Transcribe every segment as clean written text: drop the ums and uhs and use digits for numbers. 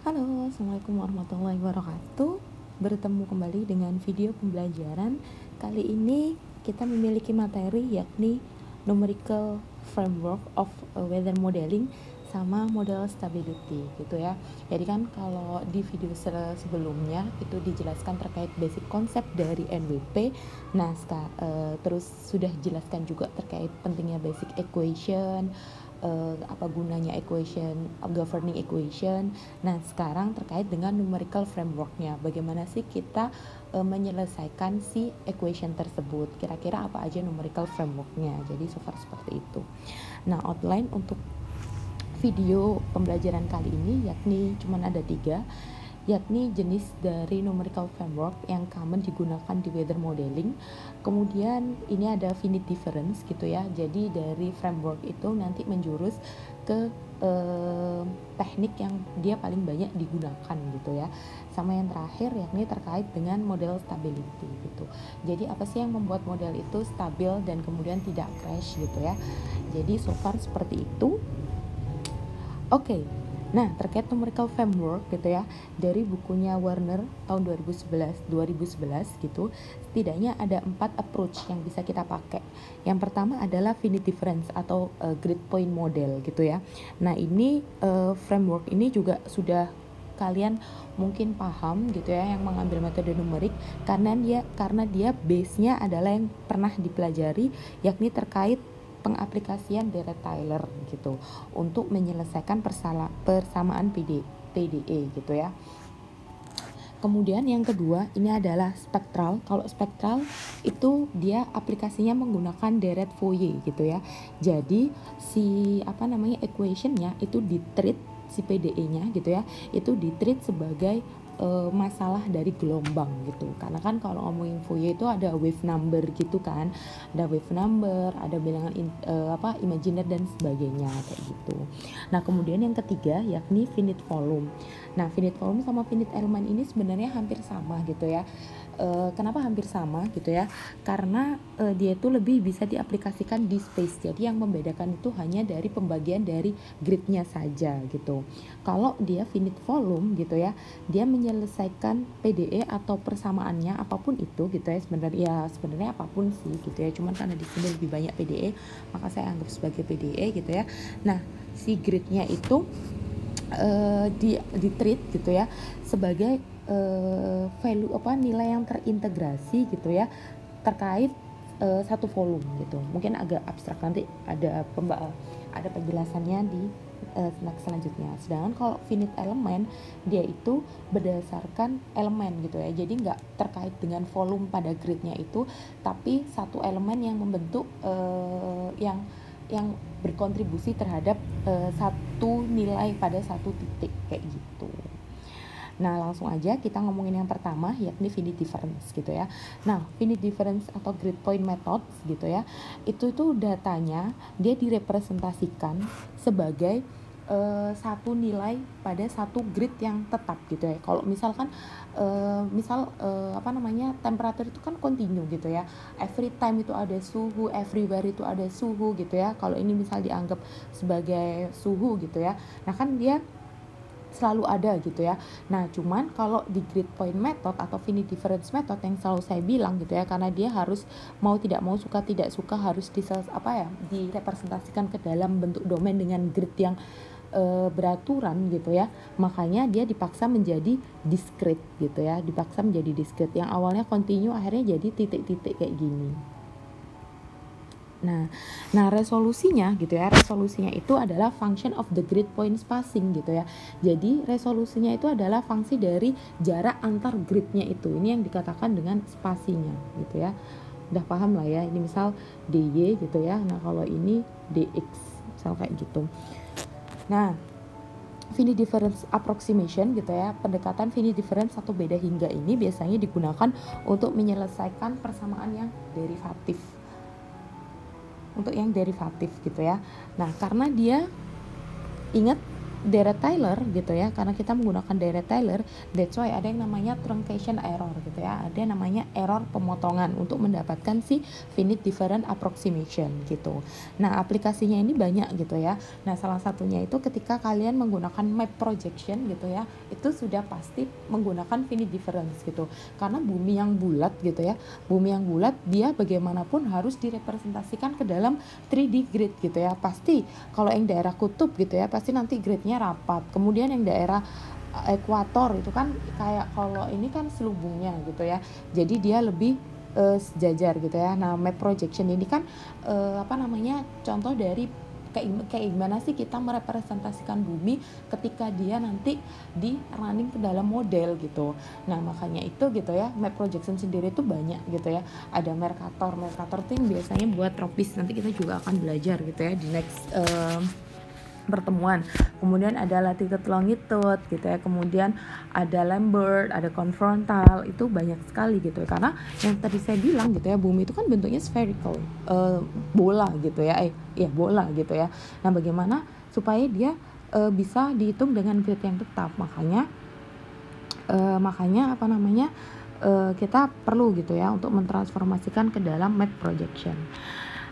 Halo, Assalamualaikum warahmatullahi wabarakatuh. Bertemu kembali dengan video pembelajaran. Kali ini kita memiliki materi yakni numerical framework of weather modeling sama model stability gitu ya. Jadi kan kalau di video sebelumnya itu dijelaskan terkait basic konsep dari NWP. Nah, terus sudah jelaskan juga terkait pentingnya basic equation, apa gunanya equation, governing equation. Nah, sekarang terkait dengan numerical frameworknya, bagaimana sih kita menyelesaikan si equation tersebut, kira-kira apa aja numerical frameworknya. Jadi so far seperti itu. Nah, outline untuk video pembelajaran kali ini yakni cuman ada 3, yakni jenis dari numerical framework yang common digunakan di weather modeling. Kemudian ini ada finite difference gitu ya. Jadi dari framework itu nanti menjurus ke teknik yang dia paling banyak digunakan gitu ya. Sama yang terakhir yakni terkait dengan model stability gitu. Jadi apa sih yang membuat model itu stabil dan kemudian tidak crash gitu ya. Jadi so far seperti itu. Oke. Nah, terkait numerical framework gitu ya, dari bukunya Warner tahun 2011 gitu, setidaknya ada 4 approach yang bisa kita pakai. Yang pertama adalah finite difference atau grid point model gitu ya. Nah, ini framework ini juga sudah kalian mungkin paham gitu ya, yang mengambil metode numerik karena dia base-nya adalah yang pernah dipelajari, yakni terkait pengaplikasian Dirac-Tyler gitu untuk menyelesaikan persamaan PDE gitu ya. Kemudian yang kedua ini adalah spektral. Kalau spektral itu dia aplikasinya menggunakan Dirac-Fourier gitu ya. Jadi si equationnya itu di-treat, si PDE-nya gitu ya, itu di-treat sebagai masalah dari gelombang gitu. Karena kan kalau ngomongin Fourier itu ada wave number gitu kan, ada wave number, ada bilangan imaginer dan sebagainya kayak gitu. Nah, kemudian yang ketiga yakni finite volume. Nah, finite volume sama finite element ini sebenarnya hampir sama gitu ya. Kenapa hampir sama gitu ya? Karena dia itu lebih bisa diaplikasikan di space. Jadi yang membedakan itu hanya dari pembagian dari gridnya saja gitu. Kalau dia finite volume gitu ya, dia menyelesaikan PDE atau persamaannya apapun itu gitu ya. Sebenarnya apapun sih gitu ya. Cuman karena di sini lebih banyak PDE, maka saya anggap sebagai PDE gitu ya. Nah, si gridnya itu di-treat gitu ya sebagai nilai yang terintegrasi gitu ya terkait satu volume gitu. Mungkin agak abstrak, nanti ada penjelasannya di slide selanjutnya. Sedangkan kalau finite element dia itu berdasarkan elemen gitu ya. Jadi nggak terkait dengan volume pada gridnya itu, tapi satu elemen yang membentuk yang berkontribusi terhadap satu nilai pada satu titik kayak gitu. Nah, langsung aja kita ngomongin yang pertama yakni finite difference gitu ya. Nah, finite difference atau grid point method gitu ya, itu datanya dia direpresentasikan sebagai satu nilai pada satu grid yang tetap gitu ya. Kalau misalkan temperatur itu kan kontinu gitu ya. Every time itu ada suhu, everywhere itu ada suhu gitu ya. Kalau ini misal dianggap sebagai suhu gitu ya. Nah, kan dia selalu ada gitu ya. Nah, cuman kalau di grid point method atau finite difference method yang selalu saya bilang gitu ya, karena dia harus mau tidak mau, suka tidak suka harus direpresentasikan ke dalam bentuk domain dengan grid yang beraturan gitu ya. Makanya dia dipaksa menjadi discrete gitu ya, dipaksa menjadi discrete yang awalnya continue akhirnya jadi titik-titik kayak gini. Nah, resolusinya gitu ya, resolusinya itu adalah function of the grid point spacing gitu ya. Jadi resolusinya itu adalah fungsi dari jarak antar gridnya itu. Ini yang dikatakan dengan spasinya gitu ya. Udah paham lah ya, ini misal DY gitu ya. Nah, kalau ini DX misal kayak gitu. Nah, finite difference approximation gitu ya, pendekatan finite difference atau beda hingga ini biasanya digunakan untuk menyelesaikan persamaan yang derivatif. Untuk yang derivatif gitu ya. Nah, karena dia ingat Direct Tyler gitu ya, karena kita menggunakan Direct Tyler, that's why ada yang namanya truncation error gitu ya, ada yang namanya error pemotongan untuk mendapatkan si finite different approximation gitu. Nah aplikasinya ini banyak gitu ya. Nah salah satunya itu ketika kalian menggunakan map projection gitu ya, itu sudah pasti menggunakan finite difference gitu, karena bumi yang bulat gitu ya, bumi yang bulat dia bagaimanapun harus direpresentasikan ke dalam 3D grid gitu ya. Pasti kalau yang daerah kutub gitu ya, pasti nanti gridnya rapat. Kemudian yang daerah ekuator itu kan kayak, kalau ini kan selubungnya gitu ya, jadi dia lebih sejajar gitu ya. Nah map projection ini kan contoh dari kayak gimana sih kita merepresentasikan bumi ketika dia nanti di running ke dalam model gitu. Nah makanya itu gitu ya, map projection sendiri itu banyak gitu ya. Ada Mercator itu yang biasanya buat tropis, nanti kita juga akan belajar gitu ya di next pertemuan. Kemudian ada latitude longitude gitu ya, kemudian ada Lambert, ada confrontal, itu banyak sekali gitu ya, karena yang tadi saya bilang gitu ya, bumi itu kan bentuknya spherical, bola gitu ya, bola gitu ya. Nah bagaimana supaya dia bisa dihitung dengan grid yang tetap, makanya kita perlu gitu ya untuk mentransformasikan ke dalam map projection.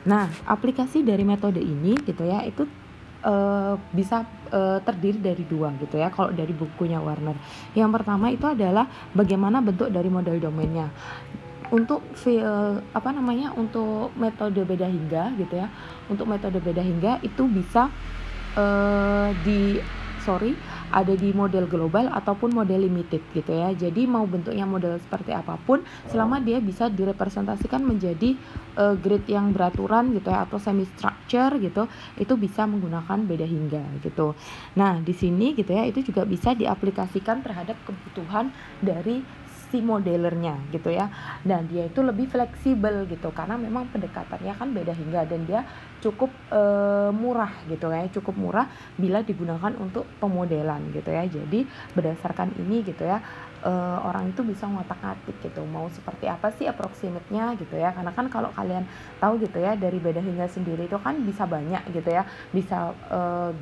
Nah aplikasi dari metode ini gitu ya, itu bisa terdiri dari dua gitu ya, kalau dari bukunya Warner. Yang pertama itu adalah bagaimana bentuk dari model domainnya. Untuk untuk metode beda hingga gitu ya, untuk metode beda hingga itu bisa ada di model global ataupun model limited gitu ya. Jadi mau bentuknya model seperti apapun, selama dia bisa direpresentasikan menjadi grid yang beraturan gitu ya, atau semi structure gitu, itu bisa menggunakan beda hingga gitu. Nah di sini gitu ya, itu juga bisa diaplikasikan terhadap kebutuhan dari si modelernya gitu ya. Dan dia itu lebih fleksibel gitu, karena memang pendekatannya kan beda hingga, dan dia cukup murah gitu ya, cukup murah bila digunakan untuk pemodelan gitu ya. Jadi berdasarkan ini gitu ya, orang itu bisa ngotak-atik gitu, mau seperti apa sih approximate-nya gitu ya. Karena kan kalau kalian tahu gitu ya, dari beda hingga sendiri itu kan bisa banyak gitu ya, bisa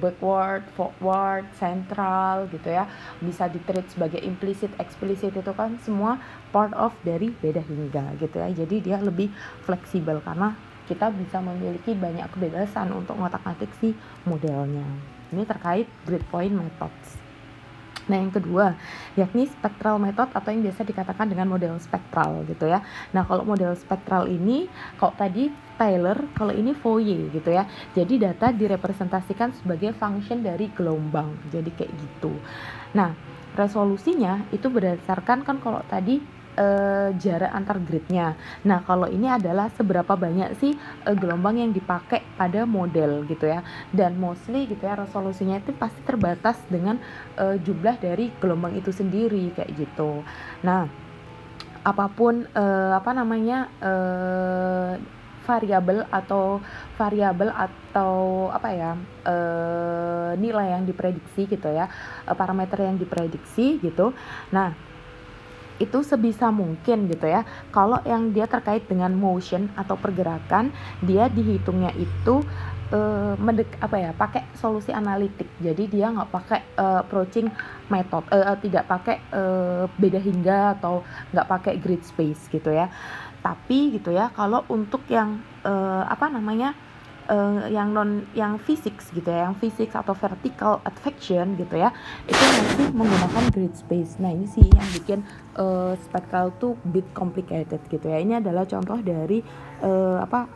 backward, forward, central gitu ya, bisa di-treat sebagai implicit, explicit, itu kan semua part of dari beda hingga gitu ya. Jadi dia lebih fleksibel karena kita bisa memiliki banyak kebebasan untuk ngotak-atik si modelnya. Ini terkait grid point methods. Nah yang kedua yakni spectral method, atau yang biasa dikatakan dengan model spektral gitu ya. Nah kalau model spektral ini, kalau tadi Taylor, kalau ini Fourier gitu ya. Jadi data direpresentasikan sebagai function dari gelombang, jadi kayak gitu. Nah resolusinya itu berdasarkan kan kalau tadi jarak antar gridnya. Nah kalau ini adalah seberapa banyak sih gelombang yang dipakai pada model gitu ya. Dan mostly gitu ya, resolusinya itu pasti terbatas dengan jumlah dari gelombang itu sendiri kayak gitu. Nah apapun variabel atau nilai yang diprediksi gitu ya, parameter yang diprediksi gitu. Nah itu sebisa mungkin gitu ya, kalau yang dia terkait dengan motion atau pergerakan, dia dihitungnya itu pakai solusi analitik. Jadi dia nggak pakai approaching method, tidak pakai beda hingga atau nggak pakai grid space gitu ya. Tapi gitu ya, kalau untuk yang yang physics gitu ya, yang physics atau vertical advection gitu ya, itu masih menggunakan grid space. Nah ini sih yang bikin spectral tuh bit complicated gitu ya. Ini adalah contoh dari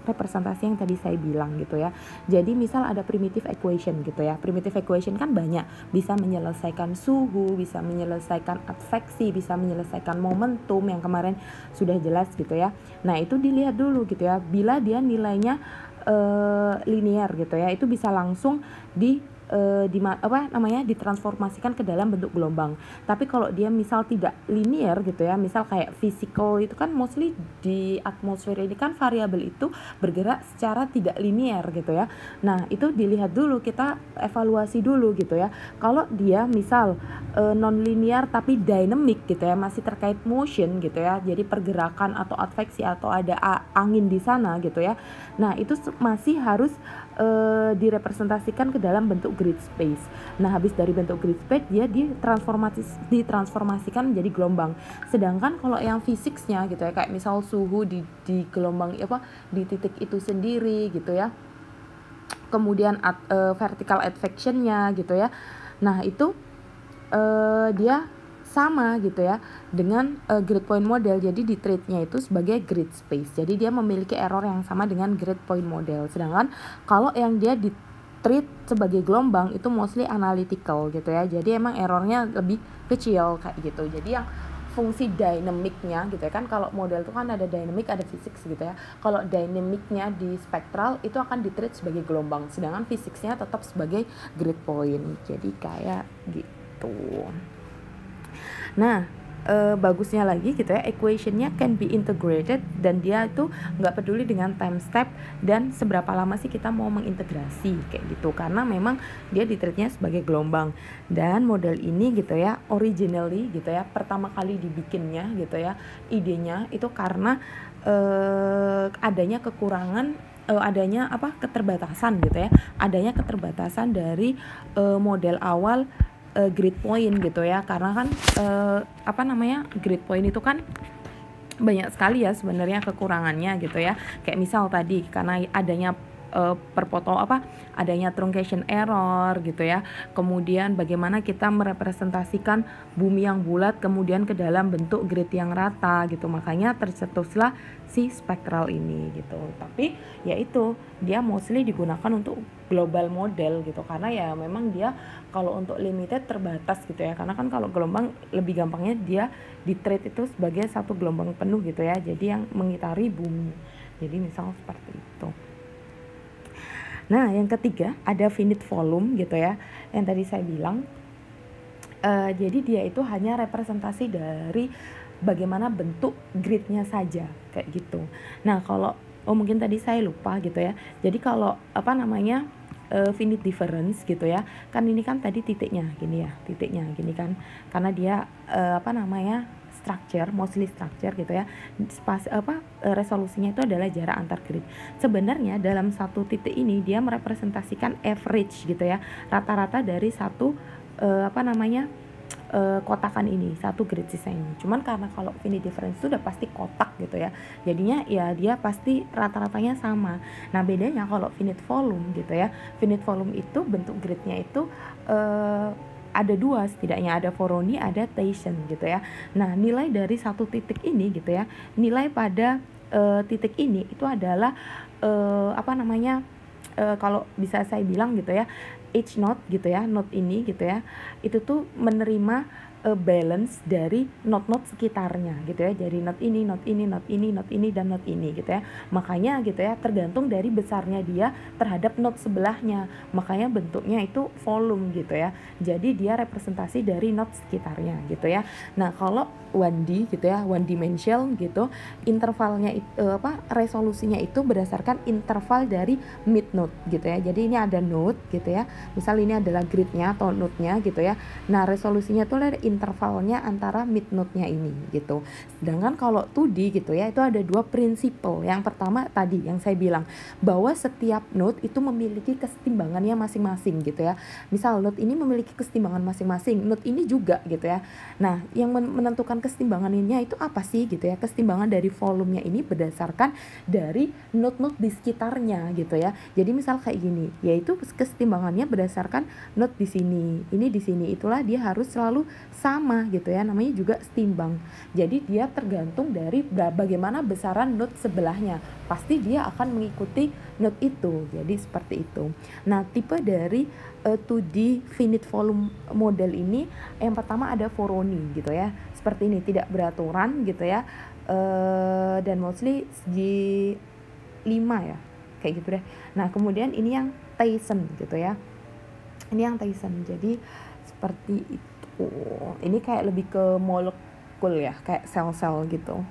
representasi yang tadi saya bilang gitu ya. Jadi misal ada primitive equation gitu ya. Primitive equation kan banyak, bisa menyelesaikan suhu, bisa menyelesaikan adveksi, bisa menyelesaikan momentum yang kemarin sudah jelas gitu ya. Nah itu dilihat dulu gitu ya, bila dia nilainya linear gitu ya, itu bisa langsung ditransformasikan ke dalam bentuk gelombang. Tapi kalau dia misal tidak linear gitu ya, misal kayak physical itu kan mostly di atmosfer ini kan variabel itu bergerak secara tidak linear gitu ya. Nah itu dilihat dulu, kita evaluasi dulu gitu ya. Kalau dia misal non linear tapi dynamic gitu ya, masih terkait motion gitu ya, jadi pergerakan atau adveksi atau ada angin di sana gitu ya. Nah itu masih harus direpresentasikan ke dalam bentuk grid space. Nah, habis dari bentuk grid space dia ditransformasikan menjadi gelombang. Sedangkan kalau yang fisiknya gitu ya, kayak misal suhu di gelombang di titik itu sendiri gitu ya. Kemudian vertical advectionnya gitu ya. Nah, itu dia sama gitu ya dengan grid point model. Jadi di treatnya itu sebagai grid space. Jadi dia memiliki error yang sama dengan grid point model. Sedangkan kalau yang dia di treat sebagai gelombang itu mostly analytical gitu ya. Jadi emang errornya lebih kecil kayak gitu. Jadi yang fungsi dynamicnya gitu ya, kan kalau model itu kan ada dynamic ada physics gitu ya. Kalau dynamicnya di spektral itu akan di treat sebagai gelombang, sedangkan physicsnya tetap sebagai grid point. Jadi kayak gitu. Nah, bagusnya lagi gitu ya, equationnya can be integrated, dan dia itu nggak peduli dengan time step dan seberapa lama sih kita mau mengintegrasi kayak gitu, karena memang dia ditreatnya sebagai gelombang. Dan model ini gitu ya, originally gitu ya, pertama kali dibikinnya gitu ya, idenya itu karena adanya kekurangan, adanya keterbatasan gitu ya, adanya keterbatasan dari model awal grid point gitu ya, karena kan grid point itu kan banyak sekali ya sebenarnya kekurangannya gitu ya. Kayak misal tadi karena adanya adanya truncation error gitu ya. Kemudian bagaimana kita merepresentasikan bumi yang bulat kemudian ke dalam bentuk grid yang rata gitu. Makanya tercetuslah si spektral ini gitu. Tapi ya itu, dia mostly digunakan untuk global model gitu, karena ya memang dia kalau untuk limited terbatas gitu ya. Karena kan kalau gelombang lebih gampangnya dia di-treat itu sebagai satu gelombang penuh gitu ya. Jadi yang mengitari bumi. Jadi misal seperti itu. Nah, yang ketiga ada finite volume gitu ya, yang tadi saya bilang. Jadi dia itu hanya representasi dari bagaimana bentuk gridnya saja kayak gitu. Nah, kalau mungkin tadi saya lupa gitu ya. Jadi kalau finite difference gitu ya, kan ini kan tadi titiknya gini kan, karena dia mostly structure gitu ya. Resolusinya itu adalah jarak antar grid. Sebenarnya dalam satu titik ini dia merepresentasikan average gitu ya, rata-rata dari satu kotakan ini, satu grid sisa ini. Cuman karena kalau finite difference itu udah pasti kotak gitu ya, jadinya ya dia pasti rata-ratanya sama. Nah, bedanya kalau finite volume gitu ya, finite volume itu bentuk gridnya itu ada dua setidaknya, ada Voronoi, ada Thiessen gitu ya. Nah, nilai dari satu titik ini gitu ya, nilai pada titik ini itu adalah kalau bisa saya bilang gitu ya, each node gitu ya, node ini gitu ya, itu tuh menerima balance dari node-node sekitarnya gitu ya. Jadi node ini, node ini, node ini, node ini, dan node ini gitu ya. Makanya gitu ya, tergantung dari besarnya dia terhadap node sebelahnya. Makanya bentuknya itu volume gitu ya. Jadi dia representasi dari node sekitarnya gitu ya. Nah, kalau 1D gitu ya, one dimensional gitu, intervalnya resolusinya itu berdasarkan interval dari mid node gitu ya. Jadi ini ada node gitu ya. Misal ini adalah gridnya atau node-nya gitu ya. Nah, resolusinya itu ada intervalnya antara mid node-nya ini gitu. Sedangkan kalau 2D gitu ya, itu ada dua prinsipal. Yang pertama tadi yang saya bilang, bahwa setiap node itu memiliki kesetimbangannya masing-masing gitu ya. Misal node ini memiliki kesetimbangan masing-masing, node ini juga gitu ya. Nah, yang menentukan kesetimbangannya itu apa sih gitu ya? Kesetimbangan dari volumenya ini berdasarkan dari node-node di sekitarnya gitu ya. Jadi misal kayak gini, yaitu kesetimbangannya berdasarkan node di sini, ini di sini, itulah dia harus selalu sama gitu ya, namanya juga setimbang. Jadi dia tergantung dari bagaimana besaran node sebelahnya, pasti dia akan mengikuti node itu. Jadi seperti itu. Nah, tipe dari 2D finite volume model ini, yang pertama ada Voronoi gitu ya, seperti ini, tidak beraturan gitu ya, dan mostly segi 5 ya, kayak gitu deh. Nah, kemudian ini yang Thiessen gitu ya, ini yang Thiessen. Jadi seperti itu. Ini kayak lebih ke molekul ya, kayak sel-sel gitu.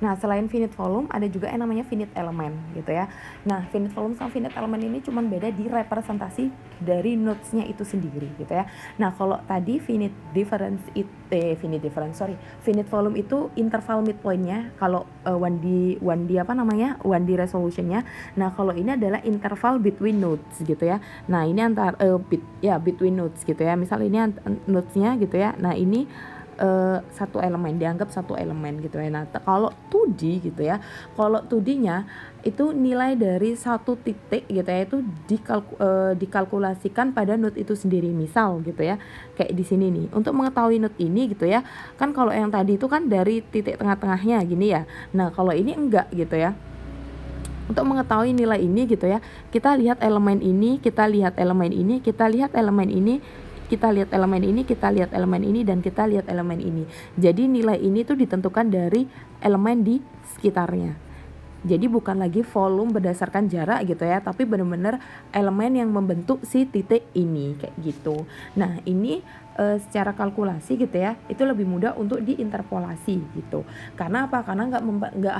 Nah, selain finite volume ada juga yang namanya finite element gitu ya. Nah, finite volume sama finite element ini cuma beda di representasi dari nodes-nya itu sendiri gitu ya. Nah, kalau tadi finite volume itu interval midpoint-nya kalau 1D apa namanya? 1D resolution-nya. Nah, kalau ini adalah interval between nodes gitu ya. Nah, ini antar between nodes gitu ya. Misal ini nodes-nya gitu ya. Nah, ini satu elemen, dianggap satu elemen gitu ya. Nah, kalau 2D gitu ya, kalau 2D-nya itu nilai dari satu titik gitu ya, itu dikalkulasikan pada node itu sendiri. Misal gitu ya, kayak di sini nih, untuk mengetahui node ini gitu ya, kan kalau yang tadi itu kan dari titik tengah-tengahnya gini ya. Nah, kalau ini enggak gitu ya. Untuk mengetahui nilai ini gitu ya, kita lihat elemen ini, kita lihat elemen ini, kita lihat elemen ini, kita lihat elemen ini, kita lihat elemen ini, dan kita lihat elemen ini. Jadi nilai ini tuh ditentukan dari elemen di sekitarnya. Jadi bukan lagi volume berdasarkan jarak gitu ya, tapi benar-benar elemen yang membentuk si titik ini kayak gitu. Nah, ini secara kalkulasi gitu ya, itu lebih mudah untuk diinterpolasi gitu. Karena apa? Karena nggak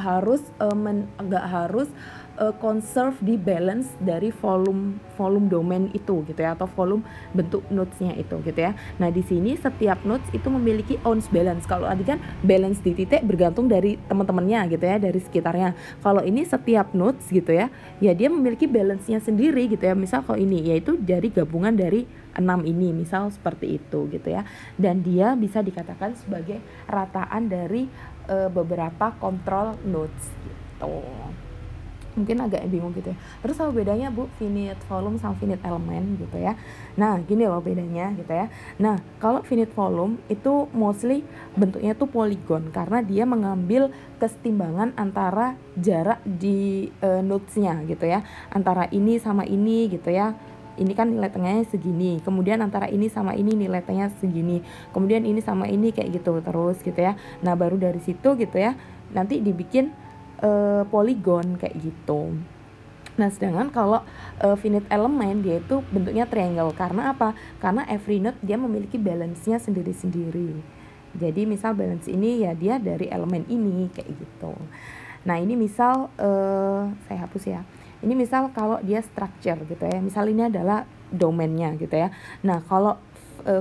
harus conserve di balance dari volume domain itu gitu ya, atau volume bentuk nodes-nya itu gitu ya. Nah, di sini setiap nodes itu memiliki ounce balance. Kalau tadi kan balance di titik bergantung dari teman-temannya gitu ya, dari sekitarnya. Kalau ini setiap nodes gitu ya, ya dia memiliki balance-nya sendiri gitu ya. Misal kalau ini yaitu dari gabungan dari 6 ini, misal seperti itu gitu ya. Dan dia bisa dikatakan sebagai rataan dari beberapa control nodes gitu. Mungkin agak bingung gitu ya. Terus apa bedanya Bu finite volume sama finite element gitu ya. Nah, gini loh bedanya gitu ya. Nah, kalau finite volume itu mostly bentuknya tuh polygon karena dia mengambil kesetimbangan antara jarak di nodes-nya gitu ya. Antara ini sama ini gitu ya. Ini kan nilai tengahnya segini, kemudian antara ini sama ini nilai tengahnya segini, kemudian ini sama ini kayak gitu terus gitu ya. Nah, baru dari situ gitu ya nanti dibikin polygon kayak gitu. Nah, sedangkan kalau finite element dia itu bentuknya triangle. Karena apa? Karena every node dia memiliki balance-nya sendiri-sendiri. Jadi misal balance ini ya dia dari elemen ini kayak gitu. Nah, ini misal saya hapus ya. Ini misal kalau dia structure gitu ya. Misal ini adalah domainnya gitu ya. Nah, kalau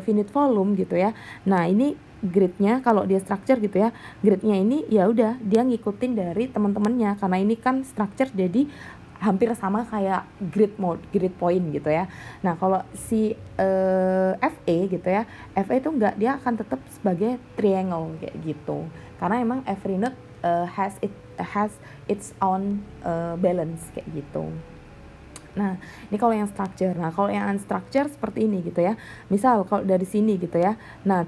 finite volume gitu ya. Nah, ini grid-nya kalau dia structure gitu ya, grid-nya ini ya udah dia ngikutin dari teman-temannya karena ini kan structure jadi hampir sama kayak grid point gitu ya. Nah, kalau si FA gitu ya, FA itu enggak, dia akan tetap sebagai triangle kayak gitu. Karena emang every node has its own balance kayak gitu. Nah, ini kalau yang structure. Nah, kalau yang unstructure seperti ini gitu ya. Misal kalau dari sini gitu ya. Nah,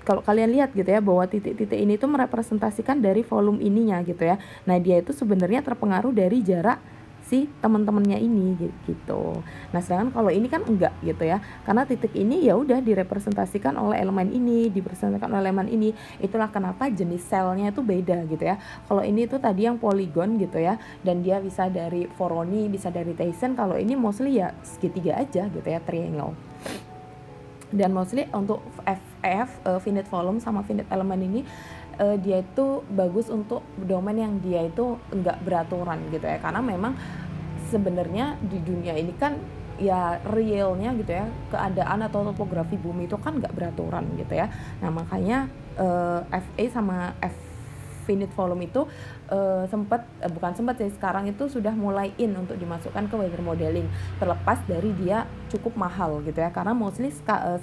kalau kalian lihat gitu ya bahwa titik-titik ini tuh merepresentasikan dari volume ininya gitu ya. Nah, dia itu sebenarnya terpengaruh dari jarak si teman-temannya ini gitu. Nah, sedangkan kalau ini kan enggak gitu ya. Karena titik ini ya udah direpresentasikan oleh elemen ini, direpresentasikan oleh elemen ini. Itulah kenapa jenis selnya itu beda gitu ya. Kalau ini tuh tadi yang polygon gitu ya, dan dia bisa dari Voronoi, bisa dari Tyson. Kalau ini mostly ya segitiga aja gitu ya, triangle. Dan mostly untuk finite volume sama finite element ini dia itu bagus untuk domain yang dia itu enggak beraturan gitu ya, karena memang sebenarnya di dunia ini kan ya realnya gitu ya, keadaan atau topografi bumi itu kan enggak beraturan gitu ya. Nah, makanya FA sama finite volume itu bukan sempat sih, sekarang itu sudah mulai untuk dimasukkan ke weather modeling, terlepas dari dia cukup mahal gitu ya, karena mostly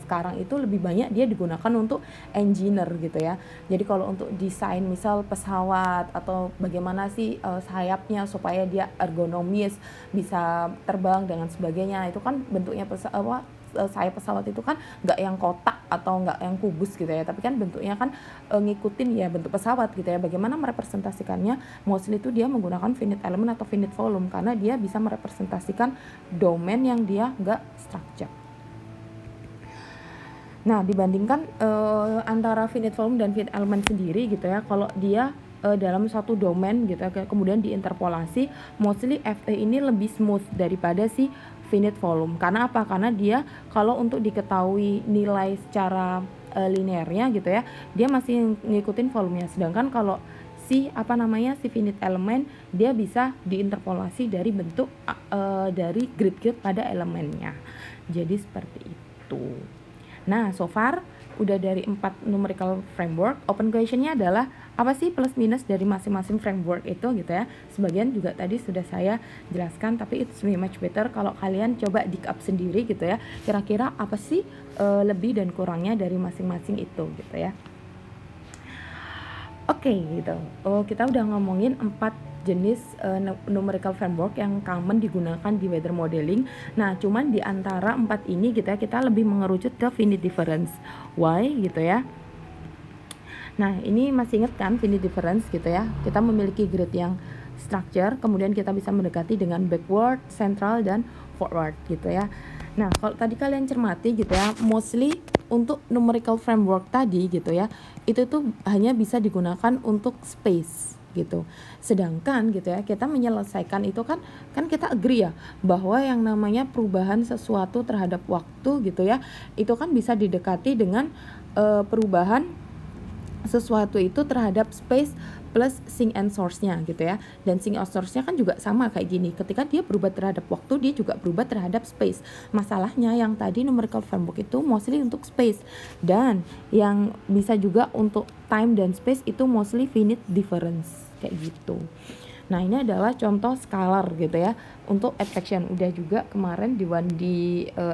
sekarang itu lebih banyak dia digunakan untuk engineer gitu ya. Jadi kalau untuk desain misal pesawat atau bagaimana sih sayapnya supaya dia ergonomis, bisa terbang dengan sebagainya, itu kan bentuknya sayap pesawat itu kan nggak yang kotak atau nggak yang kubus gitu ya, tapi kan bentuknya kan ngikutin ya bentuk pesawat gitu ya. Bagaimana merepresentasikannya, mostly itu dia menggunakan finite element atau finite volume karena dia bisa merepresentasikan domain yang dia nggak structure. Nah, dibandingkan antara finite volume dan finite element sendiri gitu ya, kalau dia dalam satu domain gitu ya, kemudian diinterpolasi, mostly FA ini lebih smooth daripada si finite volume. Karena apa? Karena dia kalau untuk diketahui nilai secara linearnya gitu ya, dia masih ngikutin volumenya. Sedangkan kalau si finite element dia bisa diinterpolasi dari bentuk dari grid-grid pada elemennya. Jadi seperti itu. Nah, so far udah dari 4 numerical framework. Open question-nya adalah apa sih plus minus dari masing-masing framework itu gitu ya. Sebagian juga tadi sudah saya jelaskan, tapi it's really much better kalau kalian coba dig up sendiri gitu ya. Kira-kira apa sih lebih dan kurangnya dari masing-masing itu gitu ya. Oke, gitu. Kita udah ngomongin 4 jenis numerical framework yang common digunakan di weather modeling. Nah, cuman di antara 4 ini gitu ya, kita lebih mengerucut ke finite difference. Why gitu ya? Nah, ini masih ingat kan finite difference gitu ya? Kita memiliki grid yang structure, kemudian kita bisa mendekati dengan backward, central, dan forward gitu ya. Nah, kalau tadi kalian cermati gitu ya, mostly untuk numerical framework tadi gitu ya, itu tuh hanya bisa digunakan untuk space gitu. Sedangkan gitu ya, kita menyelesaikan itu kan kita agree ya bahwa yang namanya perubahan sesuatu terhadap waktu gitu ya, itu kan bisa didekati dengan perubahan sesuatu itu terhadap space plus sink and source-nya gitu ya. Dan sink and source-nya kan juga sama kayak gini. Ketika dia berubah terhadap waktu, dia juga berubah terhadap space. Masalahnya yang tadi numerical framework itu mostly untuk space, dan yang bisa juga untuk time dan space itu mostly finite difference kayak gitu. Nah, ini adalah contoh scalar gitu ya untuk advection. Udah juga kemarin di 1D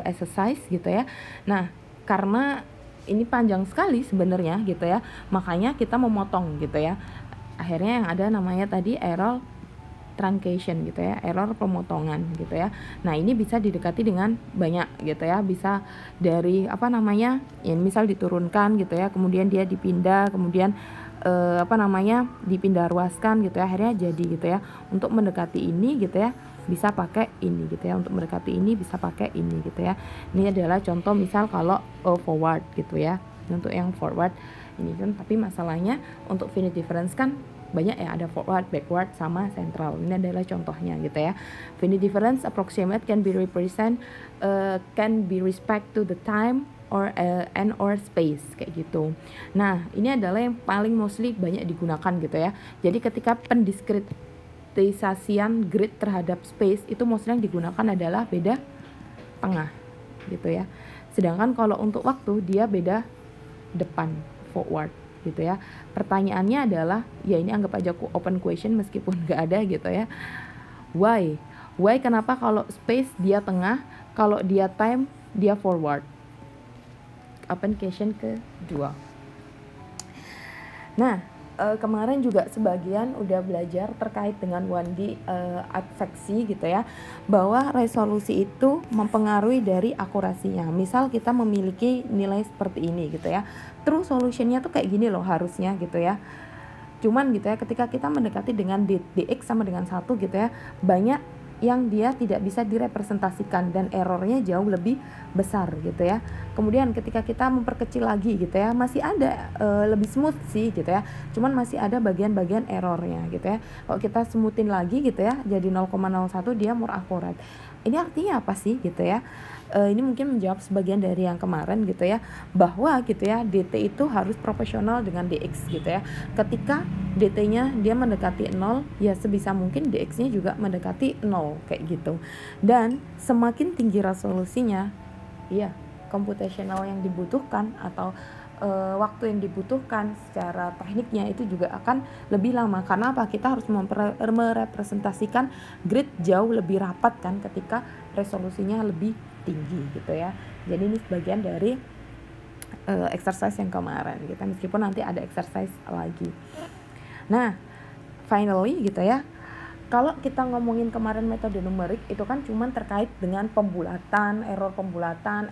exercise gitu ya. Nah, karena ini panjang sekali sebenarnya gitu ya, makanya kita memotong gitu ya. Akhirnya yang ada namanya tadi error truncation gitu ya, error pemotongan gitu ya. Nah, ini bisa didekati dengan banyak gitu ya, bisa dari ya misal diturunkan gitu ya, kemudian dia dipindah, kemudian dipindah ruaskan gitu ya, akhirnya jadi gitu ya. Untuk mendekati ini gitu ya, bisa pakai ini gitu ya, untuk mendekati ini bisa pakai ini gitu ya. Ini adalah contoh misal kalau forward gitu ya, untuk yang forward ini kan. Tapi masalahnya untuk finite difference kan banyak ya, ada forward, backward, sama central. Ini adalah contohnya gitu ya. Finite difference approximate can be represent can be respect to the time or and or space kayak gitu. Nah, ini adalah yang paling mostly banyak digunakan gitu ya. Jadi ketika pendiskriptisasian grid terhadap space itu mostly yang digunakan adalah beda tengah gitu ya. Sedangkan kalau untuk waktu dia beda depan, forward gitu ya. Pertanyaannya adalah, ya ini anggap aja open question meskipun gak ada gitu ya. Why kenapa kalau space dia tengah, kalau dia time dia forward? Open question kedua. Nah, kemarin juga sebagian udah belajar terkait dengan 1D adveksi gitu ya, bahwa resolusi itu mempengaruhi dari akurasinya. Misal kita memiliki nilai seperti ini gitu ya, true solutionnya tuh kayak gini loh harusnya gitu ya. Cuman gitu ya, ketika kita mendekati dengan dx sama dengan 1 gitu ya, banyak yang dia tidak bisa direpresentasikan dan errornya jauh lebih besar gitu ya. Kemudian ketika kita memperkecil lagi gitu ya, masih ada lebih smooth sih gitu ya, cuman masih ada bagian-bagian errornya gitu ya. Kalau kita smoothin lagi gitu ya, jadi 0,01 dia more akurat. Ini artinya apa sih gitu ya? Ini mungkin menjawab sebagian dari yang kemarin gitu ya, bahwa gitu ya dt itu harus proporsional dengan dx gitu ya. Ketika dt-nya dia mendekati 0, ya sebisa mungkin dx-nya juga mendekati 0 kayak gitu. Dan semakin tinggi resolusinya, ya computational yang dibutuhkan atau waktu yang dibutuhkan secara tekniknya itu juga akan lebih lama. Karena apa? Kita harus merepresentasikan grid jauh lebih rapat kan ketika resolusinya lebih tinggi gitu ya. Jadi ini sebagian dari exercise yang kemarin gitu, meskipun nanti ada exercise lagi. Nah, finally gitu ya, kalau kita ngomongin kemarin metode numerik itu kan cuman terkait dengan pembulatan,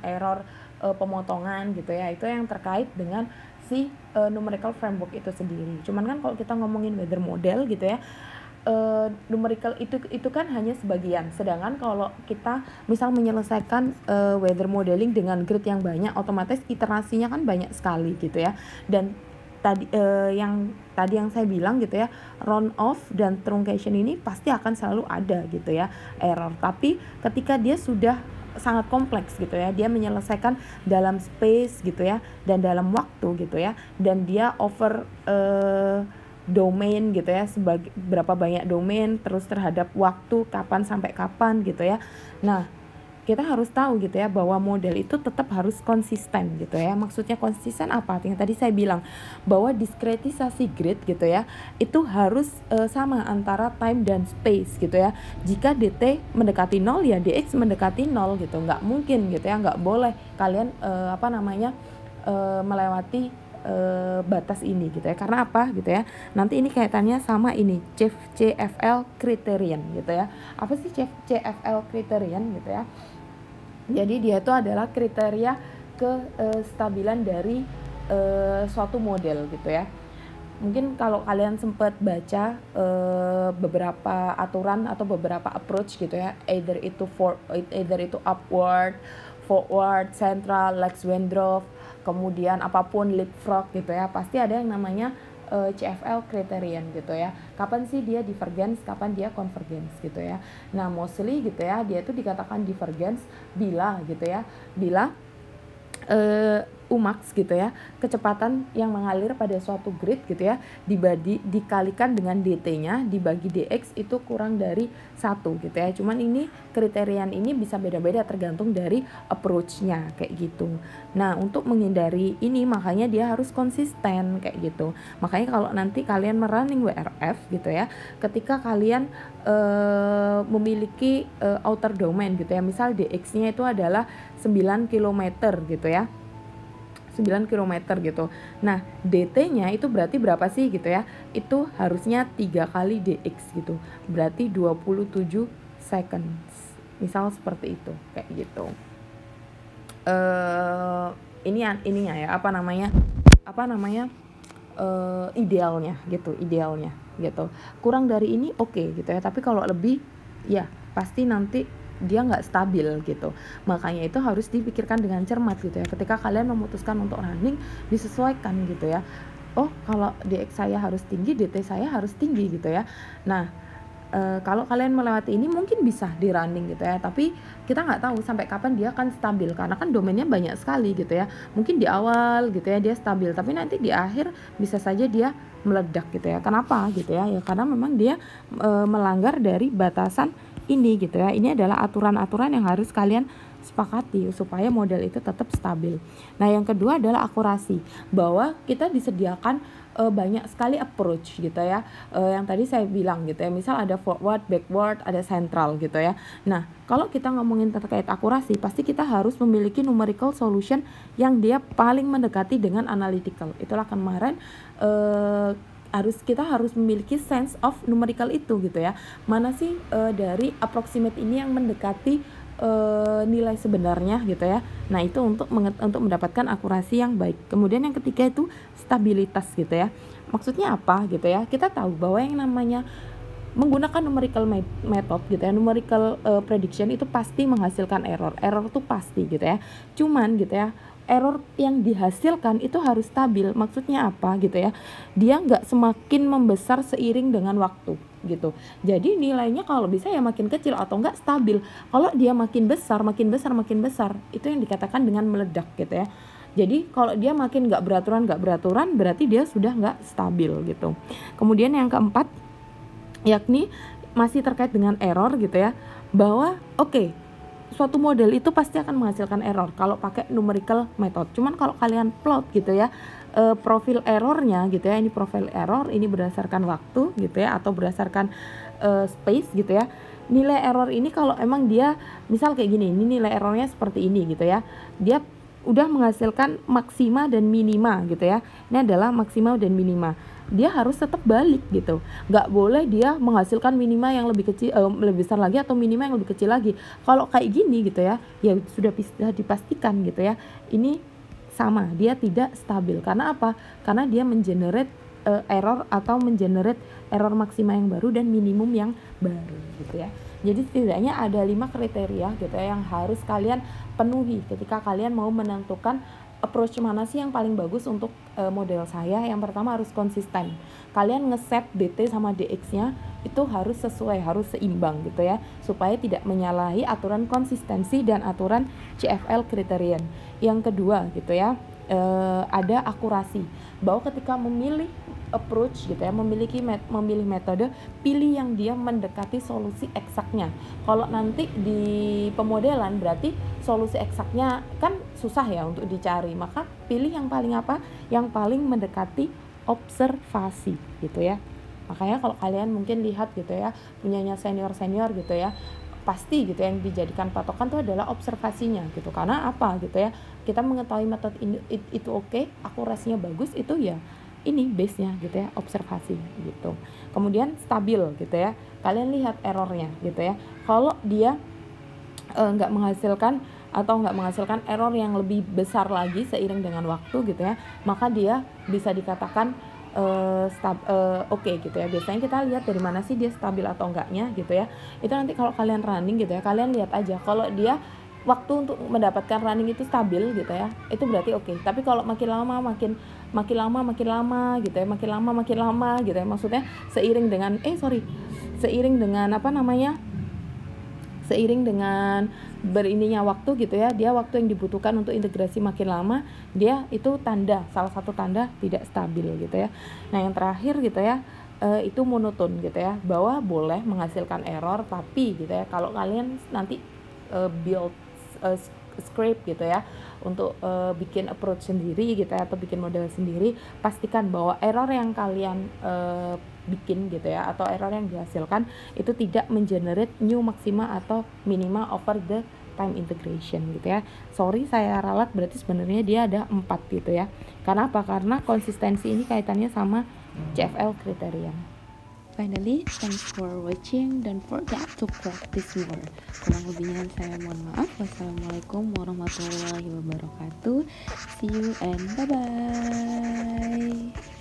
error pemotongan gitu ya. Itu yang terkait dengan si numerical framework itu sendiri. Cuman kan kalau kita ngomongin weather model gitu ya, numerical itu kan hanya sebagian. Sedangkan kalau kita misal menyelesaikan weather modeling dengan grid yang banyak, otomatis iterasinya kan banyak sekali gitu ya. Dan tadi yang saya bilang gitu ya, round off dan truncation ini pasti akan selalu ada gitu ya error. Tapi ketika dia sudah sangat kompleks gitu ya, dia menyelesaikan dalam space gitu ya dan dalam waktu gitu ya, dan dia over domain gitu ya, sebagai berapa banyak domain, terus terhadap waktu kapan sampai kapan gitu ya. Nah, kita harus tahu gitu ya bahwa model itu tetap harus konsisten gitu ya. Maksudnya konsisten apa? Yang tadi saya bilang bahwa diskretisasi grid gitu ya, itu harus sama antara time dan space gitu ya. Jika dt mendekati 0 ya dx mendekati 0 gitu. Nggak mungkin gitu ya, nggak boleh kalian melewati batas ini gitu ya. Karena apa gitu ya, nanti ini kaitannya sama ini CFL criterion gitu ya. Apa sih CFL criterion gitu ya? Jadi dia itu adalah kriteria kestabilan dari suatu model gitu ya. Mungkin kalau kalian sempat baca beberapa aturan atau beberapa approach gitu ya, either itu upward, forward, central, Lax-Wendorf, kemudian apapun leapfrog gitu ya, pasti ada yang namanya CFL criterion gitu ya. Kapan sih dia divergence, kapan dia convergence gitu ya. Nah, mostly gitu ya, dia itu dikatakan divergence bila gitu ya, bila Umax gitu ya, kecepatan yang mengalir pada suatu grid gitu ya, dikalikan dengan dt-nya dibagi dx itu kurang dari 1 gitu ya. Cuman ini kriterian ini bisa beda-beda tergantung dari approach-nya kayak gitu. Nah, untuk menghindari ini makanya dia harus konsisten kayak gitu. Makanya kalau nanti kalian merunning WRF gitu ya, ketika kalian memiliki outer domain gitu ya, misal dx-nya itu adalah 9 km gitu ya, 9 km gitu. Nah, dt-nya itu berarti berapa sih gitu ya? Itu harusnya 3 kali dx gitu. Berarti 27 seconds. Misal seperti itu, kayak gitu. Ininya ya, idealnya gitu. Kurang dari ini oke gitu ya. Tapi kalau lebih ya pasti nanti dia nggak stabil gitu. Makanya itu harus dipikirkan dengan cermat gitu ya. Ketika kalian memutuskan untuk running, disesuaikan gitu ya. Oh, kalau dx saya harus tinggi, dt saya harus tinggi gitu ya. Nah, kalau kalian melewati ini mungkin bisa di running gitu ya. Tapi kita nggak tahu sampai kapan dia akan stabil, karena kan domainnya banyak sekali gitu ya. Mungkin di awal gitu ya dia stabil, tapi nanti di akhir bisa saja dia meledak gitu ya. Kenapa gitu ya? Ya karena memang dia melanggar dari batasan ini gitu ya. Ini adalah aturan-aturan yang harus kalian sepakati supaya model itu tetap stabil. Nah, yang kedua adalah akurasi, bahwa kita disediakan banyak sekali approach gitu ya. Yang tadi saya bilang gitu ya, misal ada forward, backward, ada central gitu ya. Nah, kalau kita ngomongin terkait akurasi, pasti kita harus memiliki numerical solution yang dia paling mendekati dengan analytical. Itulah kemarin kita harus memiliki sense of numerical itu gitu ya. Mana sih dari approximate ini yang mendekati nilai sebenarnya gitu ya. Nah, itu untuk mendapatkan akurasi yang baik. Kemudian yang ketiga itu stabilitas gitu ya. Maksudnya apa gitu ya? Kita tahu bahwa yang namanya menggunakan numerical method gitu ya, numerical prediction itu pasti menghasilkan error itu pasti gitu ya. Cuman gitu ya, error yang dihasilkan itu harus stabil. Maksudnya apa gitu ya? Dia nggak semakin membesar seiring dengan waktu gitu. Jadi nilainya kalau bisa ya makin kecil atau enggak stabil. Kalau dia makin besar, itu yang dikatakan dengan meledak gitu ya. Jadi kalau dia makin nggak beraturan, berarti dia sudah nggak stabil gitu. Kemudian yang keempat, yakni masih terkait dengan error gitu ya, bahwa suatu model itu pasti akan menghasilkan error kalau pakai numerical method. Cuman kalau kalian plot gitu ya, profil errornya gitu ya, ini profil error, ini berdasarkan waktu gitu ya, atau berdasarkan space gitu ya. Nilai error ini kalau emang dia misal kayak gini, ini nilai errornya seperti ini gitu ya, dia udah menghasilkan maksima dan minima gitu ya. Ini adalah maksima dan minima. Dia harus tetap balik gitu. Nggak boleh dia menghasilkan minima yang lebih kecil, lebih besar lagi, atau minima yang lebih kecil lagi. Kalau kayak gini gitu ya, ya sudah bisa dipastikan gitu ya, ini sama, dia tidak stabil. Karena apa? Karena dia mengenerate error atau mengenerate error maksima yang baru dan minimum yang baru gitu ya. Jadi setidaknya ada 5 kriteria gitu ya yang harus kalian penuhi ketika kalian mau menentukan approach mana sih yang paling bagus untuk model saya. Yang pertama harus konsisten. Kalian ngeset dt sama dx-nya itu harus sesuai, harus seimbang gitu ya, supaya tidak menyalahi aturan konsistensi dan aturan CFL criterion. Yang kedua gitu ya, ada akurasi, bahwa ketika memilih approach gitu ya, memilih metode, pilih yang dia mendekati solusi eksaknya. Kalau nanti di pemodelan berarti solusi eksaknya kan susah ya untuk dicari, maka pilih yang paling apa? Yang paling mendekati observasi gitu ya. Makanya kalau kalian mungkin lihat gitu ya, punyanya senior gitu ya, pasti gitu yang dijadikan patokan itu adalah observasinya gitu. Karena apa gitu ya, kita mengetahui metode itu oke, akurasinya bagus, itu ya ini base-nya gitu ya, observasi gitu. Kemudian stabil gitu ya, kalian lihat errornya gitu ya. Kalau dia nggak menghasilkan error yang lebih besar lagi seiring dengan waktu gitu ya, maka dia bisa dikatakan oke gitu ya. Biasanya kita lihat dari mana sih dia stabil atau enggaknya gitu ya. Itu nanti kalau kalian running gitu ya, kalian lihat aja kalau dia waktu untuk mendapatkan running itu stabil gitu ya, itu berarti oke. Tapi kalau makin lama gitu ya, makin lama gitu ya, maksudnya seiring dengan berininya waktu gitu ya, dia waktu yang dibutuhkan untuk integrasi makin lama, dia itu salah satu tanda tidak stabil gitu ya. Nah yang terakhir gitu ya, itu monoton gitu ya, bahwa boleh menghasilkan error, tapi gitu ya, kalau kalian nanti build script gitu ya untuk bikin approach sendiri gitu ya, atau bikin model sendiri, pastikan bahwa error yang kalian bikin gitu ya, atau error yang dihasilkan itu tidak mengenerate new maxima atau minima over the time integration gitu ya. Sorry saya ralat, berarti sebenarnya dia ada 4 gitu ya. Karena apa? Karena konsistensi ini kaitannya sama CFL kriteria. Finally, thanks for watching. Don't forget to practice more. Kurang lebihnya saya mohon maaf. Wassalamualaikum warahmatullahi wabarakatuh. See you and bye-bye.